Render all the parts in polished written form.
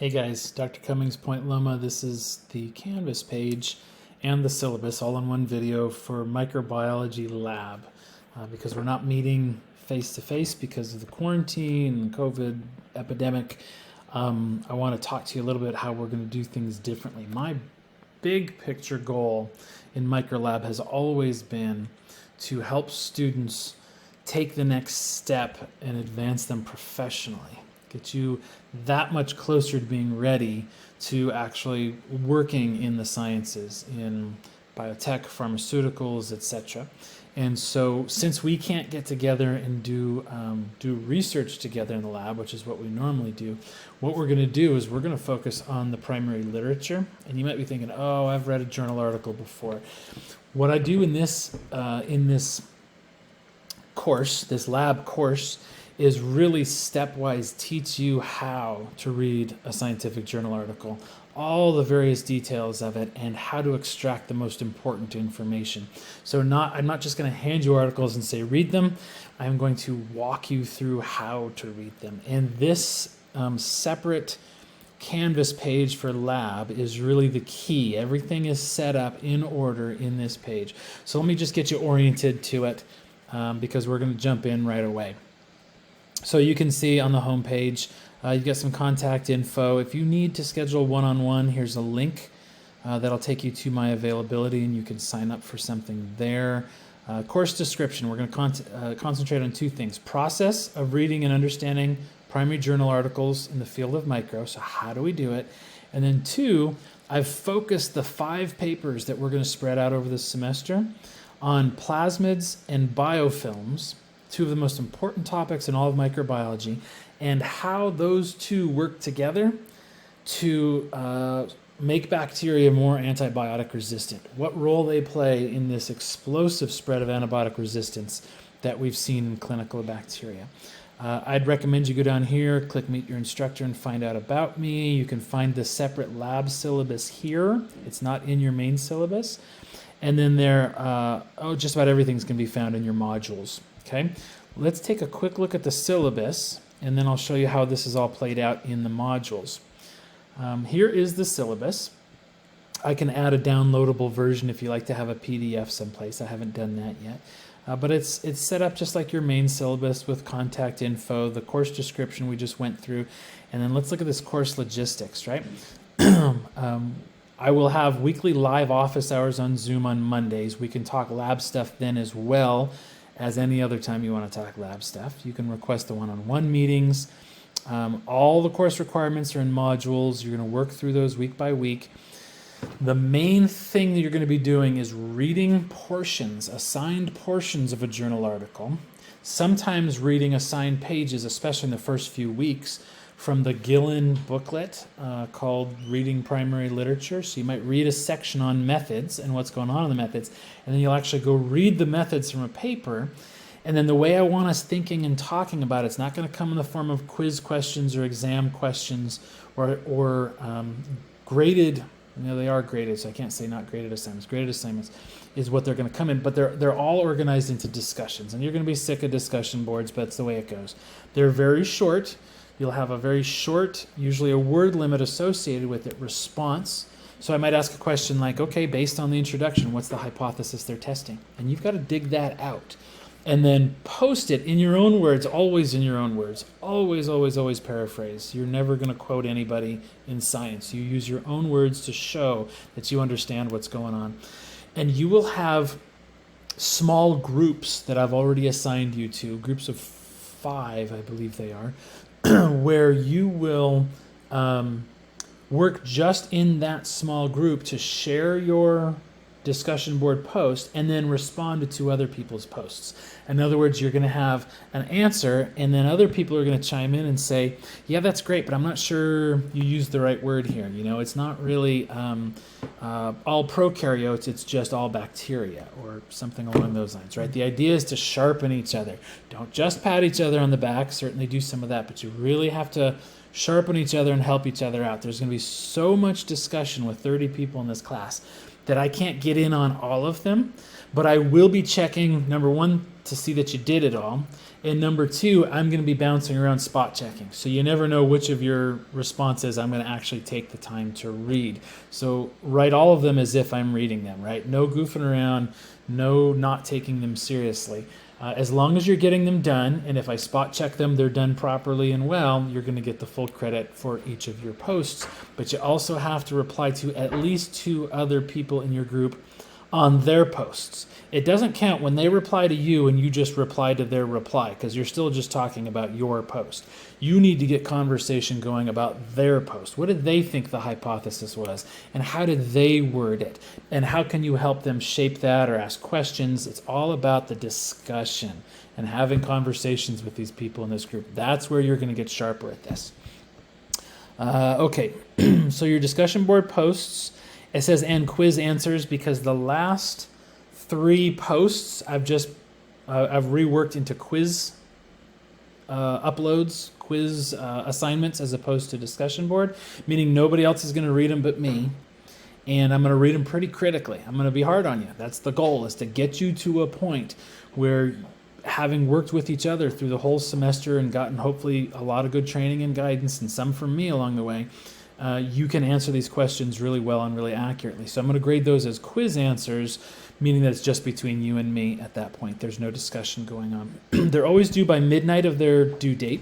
Hey guys, Dr. Cummings, Point Loma. This is the Canvas page and the syllabus all in one video for microbiology lab because we're not meeting face-to-face because of the quarantine and COVID epidemic. I want to talk to you a little bit how we're going to do things differently. My big picture goal in microlab has always been to help students take the next step and advance them professionally. Get you that much closer to being ready to actually working in the sciences, in biotech, pharmaceuticals, etc. And so since we can't get together and do research together in the lab, which is what we normally do, what we're going to do is we're going to focus on the primary literature. And you might be thinking, oh, I've read a journal article before. What I do in this course, this lab course, is really stepwise teach you how to read a scientific journal article, all the various details of it, and how to extract the most important information. So I'm not just going to hand you articles and say read them. I'm going to walk you through how to read them. And this separate Canvas page for lab is really the key. Everything is set up in order in this page. So let me just get you oriented to it because we're going to jump in right away. So you can see on the home page, you get some contact info. If you need to schedule one-on-one, here's a link that'll take you to my availability, and you can sign up for something there. Course description, we're going to concentrate on two things. Process of reading and understanding primary journal articles in the field of micro, so how do we do it? And then two, I've focused the 5 papers that we're going to spread out over this semester on plasmids and biofilms, 2 of the most important topics in all of microbiology, and how those two work together to make bacteria more antibiotic resistant. What role they play in this explosive spread of antibiotic resistance that we've seen in clinical bacteria. I'd recommend you go down here, click Meet Your Instructor, and find out about me. You can find the separate lab syllabus here. It's not in your main syllabus. And then there, just about everything's going to be found in your modules. Okay, let's take a quick look at the syllabus, and then I'll show you how this is all played out in the modules. Here is the syllabus. I can add a downloadable version if you like to have a PDF someplace. I haven't done that yet. But it's set up just like your main syllabus with contact info, the course description we just went through, and then let's look at this course logistics, right? I will have weekly live office hours on Zoom on Mondays. We can talk lab stuff then as well as any other time you want to talk lab stuff. You can request the one-on-one meetings. All the course requirements are in modules. You're going to work through those week by week. The main thing that you're going to be doing is reading portions, assigned portions of a journal article, sometimes reading assigned pages, especially in the first few weeks, from the Gillen booklet called Reading Primary Literature. So you might read a section on methods and what's going on in the methods, and then you'll actually go read the methods from a paper. And then the way I want us thinking and talking about it's not going to come in the form of quiz questions or exam questions or graded. They are graded, so I can't say not graded assignments. Graded assignments is what they're going to come in, but they're all organized into discussions. And you're going to be sick of discussion boards, but it's the way it goes. They're very short. You'll have a very short, usually a word limit associated with it, response. So I might ask a question like, okay, based on the introduction, what's the hypothesis they're testing? And you've got to dig that out. And then post it in your own words, always in your own words. Always, always, always paraphrase. You're never going to quote anybody in science. You use your own words to show that you understand what's going on. And you will have small groups that I've already assigned you to, groups of 5, I believe they are, where you will work just in that small group to share your discussion board post and then respond to other people's posts. In other words, you're going to have an answer, and then other people are going to chime in and say, yeah, that's great, but I'm not sure you used the right word here. It's not really all prokaryotes, it's just all bacteria or something along those lines, right? The idea is to sharpen each other. Don't just pat each other on the back, certainly do some of that, but you really have to sharpen each other and help each other out. There's going to be so much discussion with 30 people in this class that I can't get in on all of them, but I will be checking, number one, to see that you did it all. And number two, I'm going to be bouncing around spot checking. So you never know which of your responses I'm going to actually take the time to read. So write all of them as if I'm reading them, right? No goofing around, no not taking them seriously. As long as you're getting them done, and if I spot check them, they're done properly and well, you're going to get the full credit for each of your posts. But you also have to reply to at least 2 other people in your group on their posts. It doesn't count when they reply to you and you just reply to their reply, because you're still just talking about your post. You need to get conversation going about their post. What did they think the hypothesis was? And how did they word it? And how can you help them shape that or ask questions? It's all about the discussion and having conversations with these people in this group. That's where you're going to get sharper at this. Okay, so your discussion board posts, it says and quiz answers because the last 3 posts I've reworked into quiz uploads, quiz assignments as opposed to discussion board, meaning nobody else is going to read them but me, and I'm going to read them pretty critically. I'm going to be hard on you. That's the goal, is to get you to a point where, having worked with each other through the whole semester and gotten hopefully a lot of good training and guidance and some from me along the way, you can answer these questions really well and really accurately. So I'm going to grade those as quiz answers, meaning that it's just between you and me at that point. There's no discussion going on. They're always due by midnight of their due date.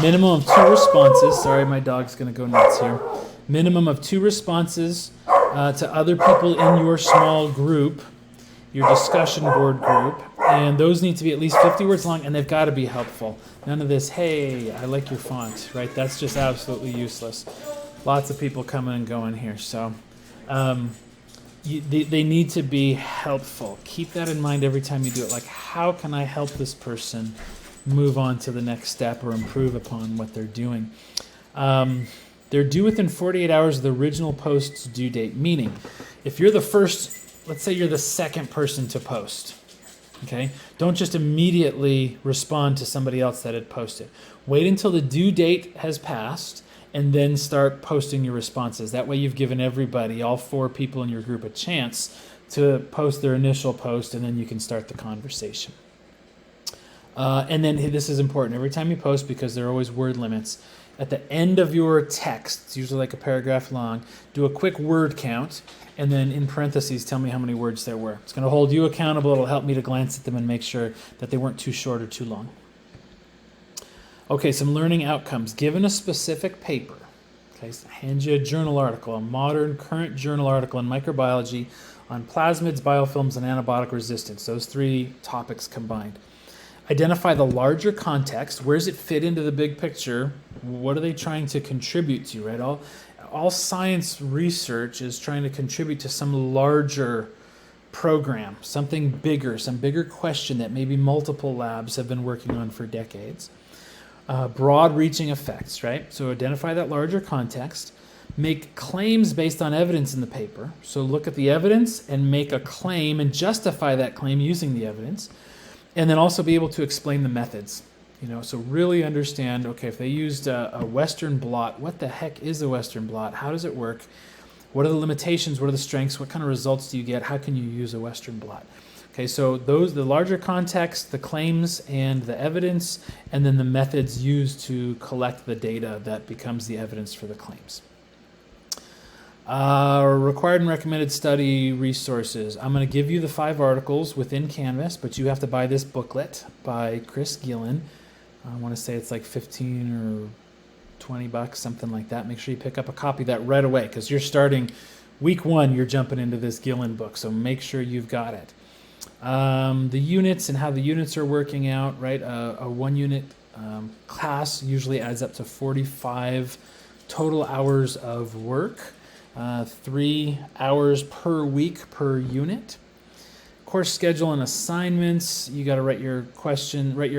Minimum of 2 responses. Sorry, my dog's going to go nuts here. Minimum of 2 responses to other people in your small group, your discussion board group, and those need to be at least 50 words long, and they've got to be helpful. None of this, hey, I like your font, right? That's just absolutely useless. Lots of people coming and going here, so they need to be helpful. Keep that in mind every time you do it. Like, how can I help this person move on to the next step or improve upon what they're doing? They're due within 48 hours of the original post's due date, meaning if you're the first, let's say you're the second person to post, okay? Don't just immediately respond to somebody else that had posted. Wait until the due date has passed and then start posting your responses. That way you've given everybody, all 4 people in your group, a chance to post their initial post, and then you can start the conversation. And then this is important. Every time you post, because there are always word limits, at the end of your text, it's usually like a paragraph long, do a quick word count, and then in parentheses, tell me how many words there were. It's going to hold you accountable. It'll help me to glance at them and make sure that they weren't too short or too long. Okay, some learning outcomes. Given a specific paper, okay, so hand you a journal article, a modern current journal article in microbiology on plasmids, biofilms, and antibiotic resistance. Those 3 topics combined. Identify the larger context. Where does it fit into the big picture? What are they trying to contribute to, right? All science research is trying to contribute to some larger program, something bigger, some bigger question that maybe multiple labs have been working on for decades. Broad-reaching effects, right? So identify that larger context. Make claims based on evidence in the paper. So look at the evidence and make a claim and justify that claim using the evidence. And then also be able to explain the methods. So really understand, okay, if they used a Western blot, what the heck is a Western blot? How does it work? What are the limitations? What are the strengths? What kind of results do you get? How can you use a Western blot? Okay, so the larger context, the claims and the evidence, and then the methods used to collect the data that becomes the evidence for the claims. Required and recommended study resources. I'm going to give you the 5 articles within Canvas, but you have to buy this booklet by Chris Gillen. I want to say it's like 15 or 20 bucks, something like that. Make sure you pick up a copy of that right away, because you're starting week 1, you're jumping into this Gillen book, so make sure you've got it. The units and how the units are working out, right? A 1-unit class usually adds up to 45 total hours of work. 3 hours per week per unit. Course schedule and assignments. You got to write your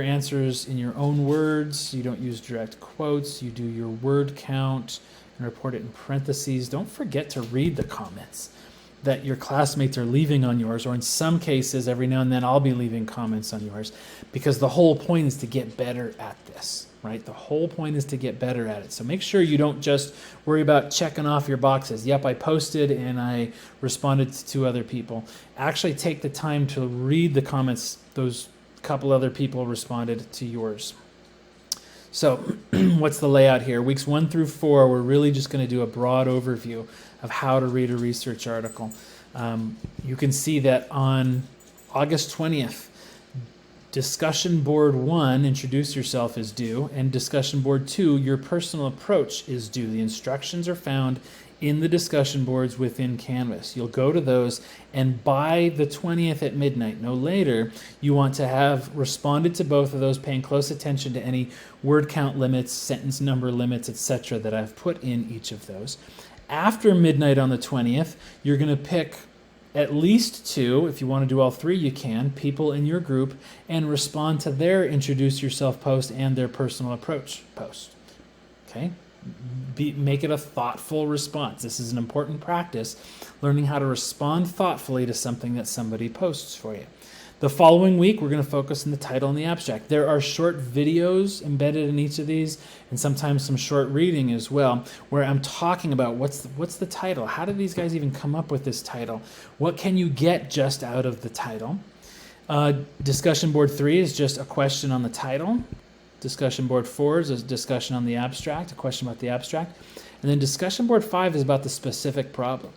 answers in your own words. You don't use direct quotes. You do your word count and report it in parentheses. Don't forget to read the comments. that your classmates are leaving on yours, or in some cases, every now and then I'll be leaving comments on yours, because the whole point is to get better at this, right? The whole point is to get better at it. So make sure you don't just worry about checking off your boxes. Yep, I posted and I responded to other people. Actually take the time to read the comments those couple other people responded to yours. So what's the layout here? Weeks 1 through 4, we're really just going to do a broad overview of how to read a research article. You can see that on August 20th, discussion board 1, introduce yourself, is due, and discussion board 2, your personal approach, is due. The instructions are found in the discussion boards within Canvas. You'll go to those, and by the 20th at midnight, no later, you want to have responded to both of those, paying close attention to any word count limits, sentence number limits, etc. that I've put in each of those. After midnight on the 20th, you're going to pick at least 2, if you want to do all 3 you can, people in your group, and respond to their introduce yourself post and their personal approach post. Okay? Make it a thoughtful response. This is an important practice, learning how to respond thoughtfully to something that somebody posts for you. The following week, we're going to focus on the title and the abstract. There are short videos embedded in each of these, and sometimes some short reading as well, where I'm talking about what's the title? How did these guys even come up with this title? What can you get just out of the title? Discussion board 3 is just a question on the title. Discussion board 4 is a discussion on the abstract, a question about the abstract. And then discussion board 5 is about the specific problem.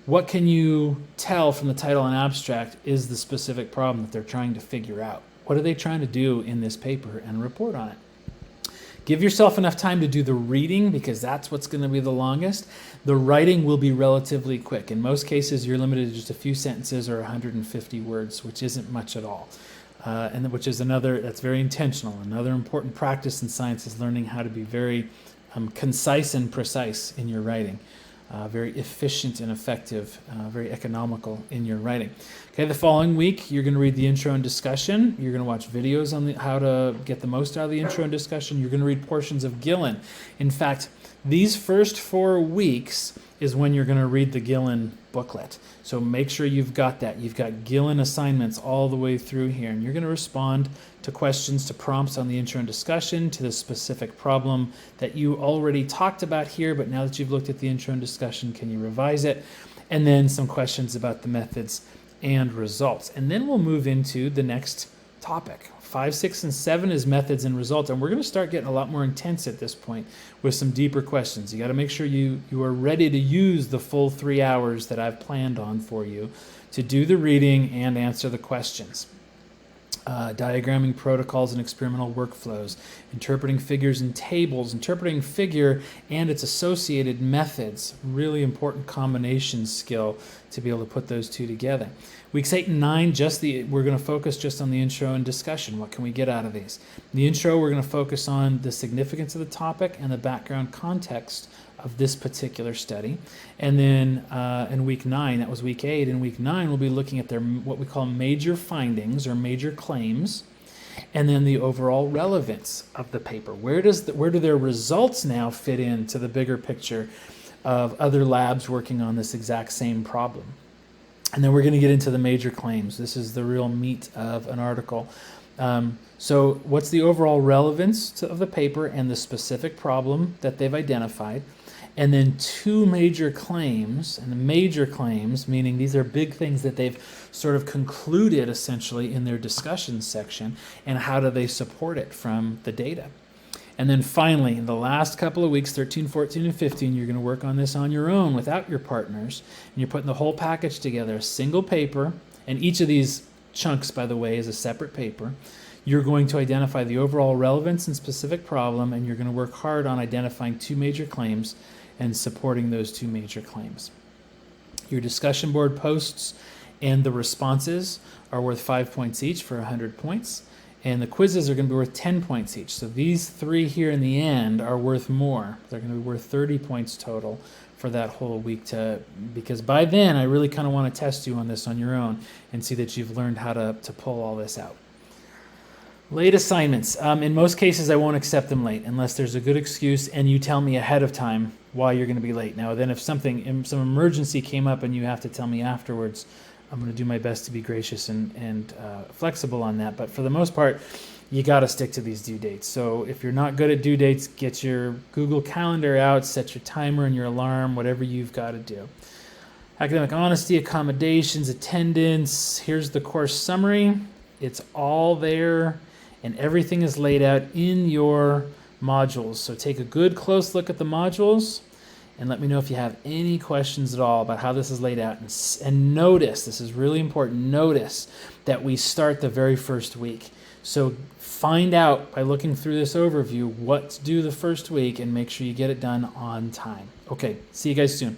What can you tell from the title and abstract is the specific problem that they're trying to figure out? What are they trying to do in this paper, and report on it? Give yourself enough time to do the reading, because that's what's going to be the longest. The writing will be relatively quick. In most cases, you're limited to just a few sentences or 150 words, which isn't much at all. And which is that's very intentional. Another important practice in science is learning how to be very concise and precise in your writing. Very efficient and effective, very economical in your writing. Okay, the following week, you're going to read the intro and discussion. You're going to watch videos on how to get the most out of the intro and discussion. You're going to read portions of Gillen. In fact, these first 4 weeks is when you're going to read the Gillen booklet. So make sure you've got that. You've got Gillen assignments all the way through here, and you're going to respond to questions, to prompts on the intro and discussion, to the specific problem that you already talked about here, but now that you've looked at the intro and discussion, can you revise it? And then some questions about the methods and results. And then we'll move into the next topic. 5, 6, and 7 is methods and results, and we're going to start getting a lot more intense at this point with some deeper questions. You got to make sure you are ready to use the full 3 hours that I've planned on for you to do the reading and answer the questions. Diagramming protocols and experimental workflows, interpreting figures and tables, interpreting figure and its associated methods, really important combination skill to be able to put those two together. Weeks 8 and 9, we're going to focus just on the intro and discussion. What can we get out of these? In the intro, we're going to focus on the significance of the topic and the background context of this particular study. And then in week 9, that was week 8, in week 9 we'll be looking at what we call major findings or major claims, and then the overall relevance of the paper. Where do their results now fit into the bigger picture of other labs working on this exact same problem? And then we're going to get into the major claims. This is the real meat of an article. So what's the overall relevance of the paper and the specific problem that they've identified? And then 2 major claims, and the major claims, meaning these are big things that they've sort of concluded essentially in their discussion section, and how do they support it from the data. And then finally, in the last couple of weeks, 13, 14, and 15, you're going to work on this on your own without your partners, and you're putting the whole package together, a single paper, and each of these chunks, by the way, is a separate paper. You're going to identify the overall relevance and specific problem, and you're going to work hard on identifying 2 major claims and supporting those 2 major claims. Your discussion board posts and the responses are worth 5 points each for 100 points, and the quizzes are going to be worth 10 points each. So these 3 here in the end are worth more. They're going to be worth 30 points total for that whole week, because by then I really kind of want to test you on this on your own and see that you've learned how to pull all this out. Late assignments. In most cases, I won't accept them late unless there's a good excuse and you tell me ahead of time why you're going to be late. Now, then if some emergency came up and you have to tell me afterwards, I'm going to do my best to be gracious and flexible on that. But for the most part, you got to stick to these due dates. So if you're not good at due dates, get your Google Calendar out, set your timer and your alarm, whatever you've got to do. Academic honesty, accommodations, attendance. Here's the course summary. It's all there, and everything is laid out in your modules. So take a good close look at the modules and let me know if you have any questions at all about how this is laid out. And notice, this is really important, notice that we start the very first week. So find out by looking through this overview what to do the first week and make sure you get it done on time. Okay, see you guys soon.